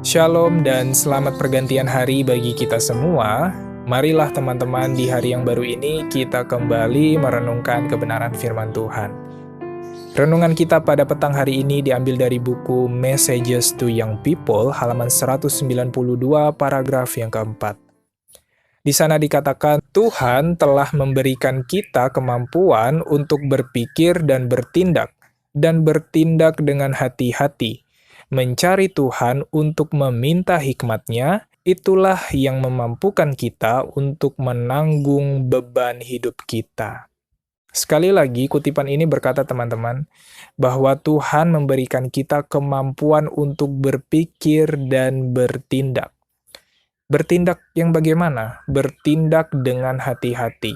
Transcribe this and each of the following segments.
Shalom dan selamat pergantian hari bagi kita semua. Marilah teman-teman di hari yang baru ini kita kembali merenungkan kebenaran firman Tuhan. Renungan kita pada petang hari ini diambil dari buku Messages to Young People, halaman 192, paragraf yang keempat. Di sana dikatakan, Tuhan telah memberikan kita kemampuan untuk berpikir dan bertindak dengan hati-hati. Mencari Tuhan untuk meminta hikmat-Nya, itulah yang memampukan kita untuk menanggung beban hidup kita. Sekali lagi, kutipan ini berkata teman-teman, bahwa Tuhan memberikan kita kemampuan untuk berpikir dan bertindak. Bertindak yang bagaimana? Bertindak dengan hati-hati.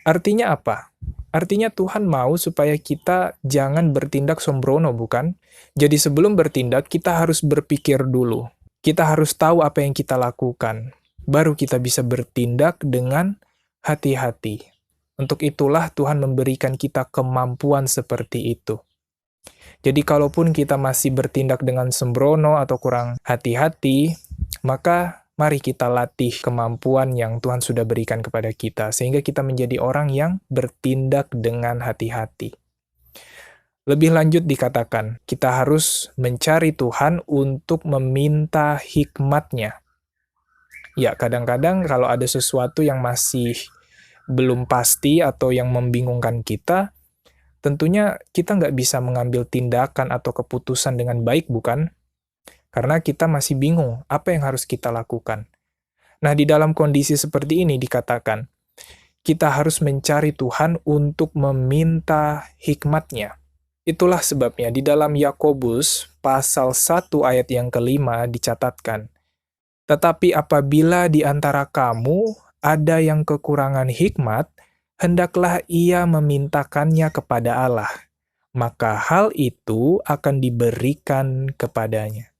Artinya apa? Artinya Tuhan mau supaya kita jangan bertindak sembrono, bukan? Jadi sebelum bertindak, kita harus berpikir dulu. Kita harus tahu apa yang kita lakukan. Baru kita bisa bertindak dengan hati-hati. Untuk itulah Tuhan memberikan kita kemampuan seperti itu. Jadi kalaupun kita masih bertindak dengan sembrono atau kurang hati-hati, maka mari kita latih kemampuan yang Tuhan sudah berikan kepada kita, sehingga kita menjadi orang yang bertindak dengan hati-hati. Lebih lanjut dikatakan, kita harus mencari Tuhan untuk meminta hikmat-Nya. Ya, kadang-kadang kalau ada sesuatu yang masih belum pasti atau yang membingungkan kita, tentunya kita nggak bisa mengambil tindakan atau keputusan dengan baik, bukan? Karena kita masih bingung apa yang harus kita lakukan. Nah, di dalam kondisi seperti ini dikatakan, kita harus mencari Tuhan untuk meminta hikmat-Nya. Itulah sebabnya di dalam Yakobus pasal 1 ayat yang kelima dicatatkan, tetapi apabila di antara kamu ada yang kekurangan hikmat, hendaklah ia memintakannya kepada Allah, maka hal itu akan diberikan kepadanya.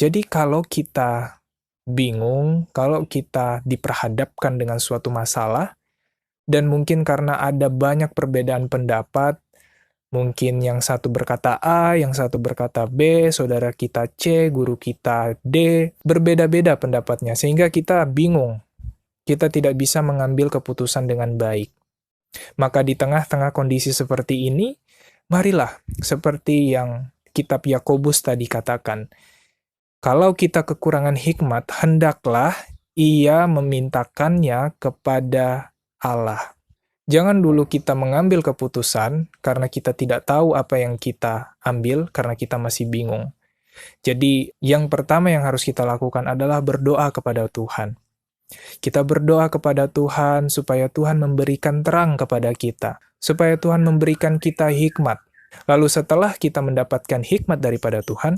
Jadi kalau kita bingung, kalau kita diperhadapkan dengan suatu masalah, dan mungkin karena ada banyak perbedaan pendapat, mungkin yang satu berkata A, yang satu berkata B, saudara kita C, guru kita D, berbeda-beda pendapatnya, sehingga kita bingung. Kita tidak bisa mengambil keputusan dengan baik. Maka di tengah-tengah kondisi seperti ini, marilah seperti yang kitab Yakobus tadi katakan, kalau kita kekurangan hikmat, hendaklah ia memintakannya kepada Allah. Jangan dulu kita mengambil keputusan karena kita tidak tahu apa yang kita ambil, karena kita masih bingung. Jadi yang pertama yang harus kita lakukan adalah berdoa kepada Tuhan. Kita berdoa kepada Tuhan supaya Tuhan memberikan terang kepada kita, supaya Tuhan memberikan kita hikmat. Lalu setelah kita mendapatkan hikmat daripada Tuhan,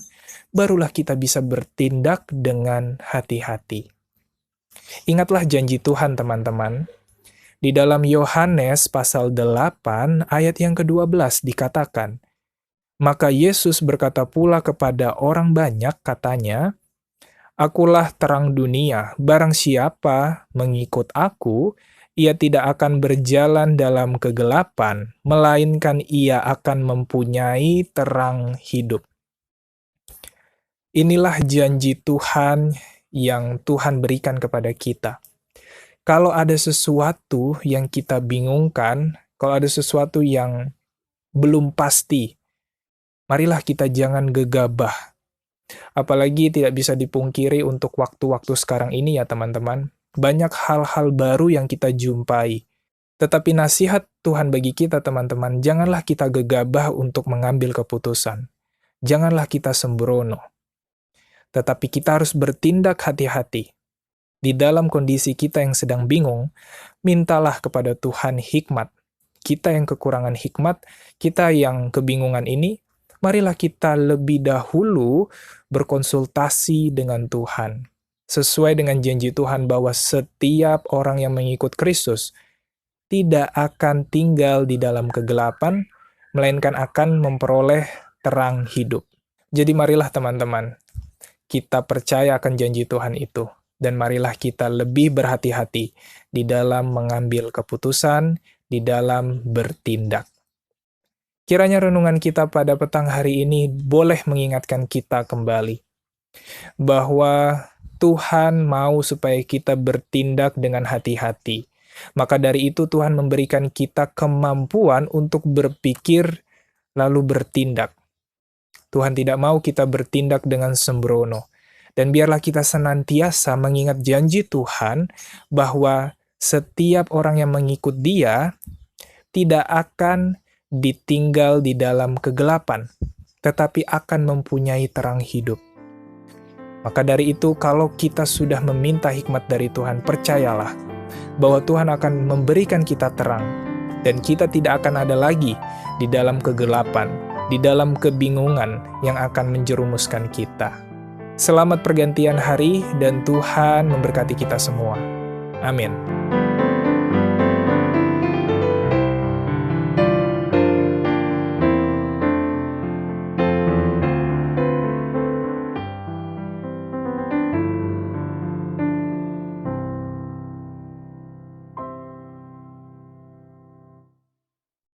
barulah kita bisa bertindak dengan hati-hati. Ingatlah janji Tuhan, teman-teman. Di dalam Yohanes pasal 8 ayat yang ke-12 dikatakan, maka Yesus berkata pula kepada orang banyak, katanya, Akulah terang dunia, barang siapa mengikut aku, ia tidak akan berjalan dalam kegelapan, melainkan ia akan mempunyai terang hidup. Inilah janji Tuhan yang Tuhan berikan kepada kita. Kalau ada sesuatu yang kita bingungkan, kalau ada sesuatu yang belum pasti, marilah kita jangan gegabah. Apalagi tidak bisa dipungkiri untuk waktu-waktu sekarang ini ya teman-teman. Banyak hal-hal baru yang kita jumpai. Tetapi nasihat Tuhan bagi kita teman-teman, janganlah kita gegabah untuk mengambil keputusan. Janganlah kita sembrono. Tetapi kita harus bertindak hati-hati. Di dalam kondisi kita yang sedang bingung, mintalah kepada Tuhan hikmat. Kita yang kekurangan hikmat, kita yang kebingungan ini, marilah kita lebih dahulu berkonsultasi dengan Tuhan. Sesuai dengan janji Tuhan bahwa setiap orang yang mengikut Kristus tidak akan tinggal di dalam kegelapan, melainkan akan memperoleh terang hidup. Jadi marilah teman-teman, kita percaya akan janji Tuhan itu. Dan marilah kita lebih berhati-hati di dalam mengambil keputusan, di dalam bertindak. Kiranya renungan kita pada petang hari ini boleh mengingatkan kita kembali bahwa Tuhan mau supaya kita bertindak dengan hati-hati. Maka dari itu Tuhan memberikan kita kemampuan untuk berpikir lalu bertindak. Tuhan tidak mau kita bertindak dengan sembrono. Dan biarlah kita senantiasa mengingat janji Tuhan bahwa setiap orang yang mengikut Dia tidak akan ditinggal di dalam kegelapan, tetapi akan mempunyai terang hidup. Maka dari itu, kalau kita sudah meminta hikmat dari Tuhan, percayalah bahwa Tuhan akan memberikan kita terang, dan kita tidak akan ada lagi di dalam kegelapan, di dalam kebingungan yang akan menjerumuskan kita. Selamat pergantian hari, dan Tuhan memberkati kita semua. Amin.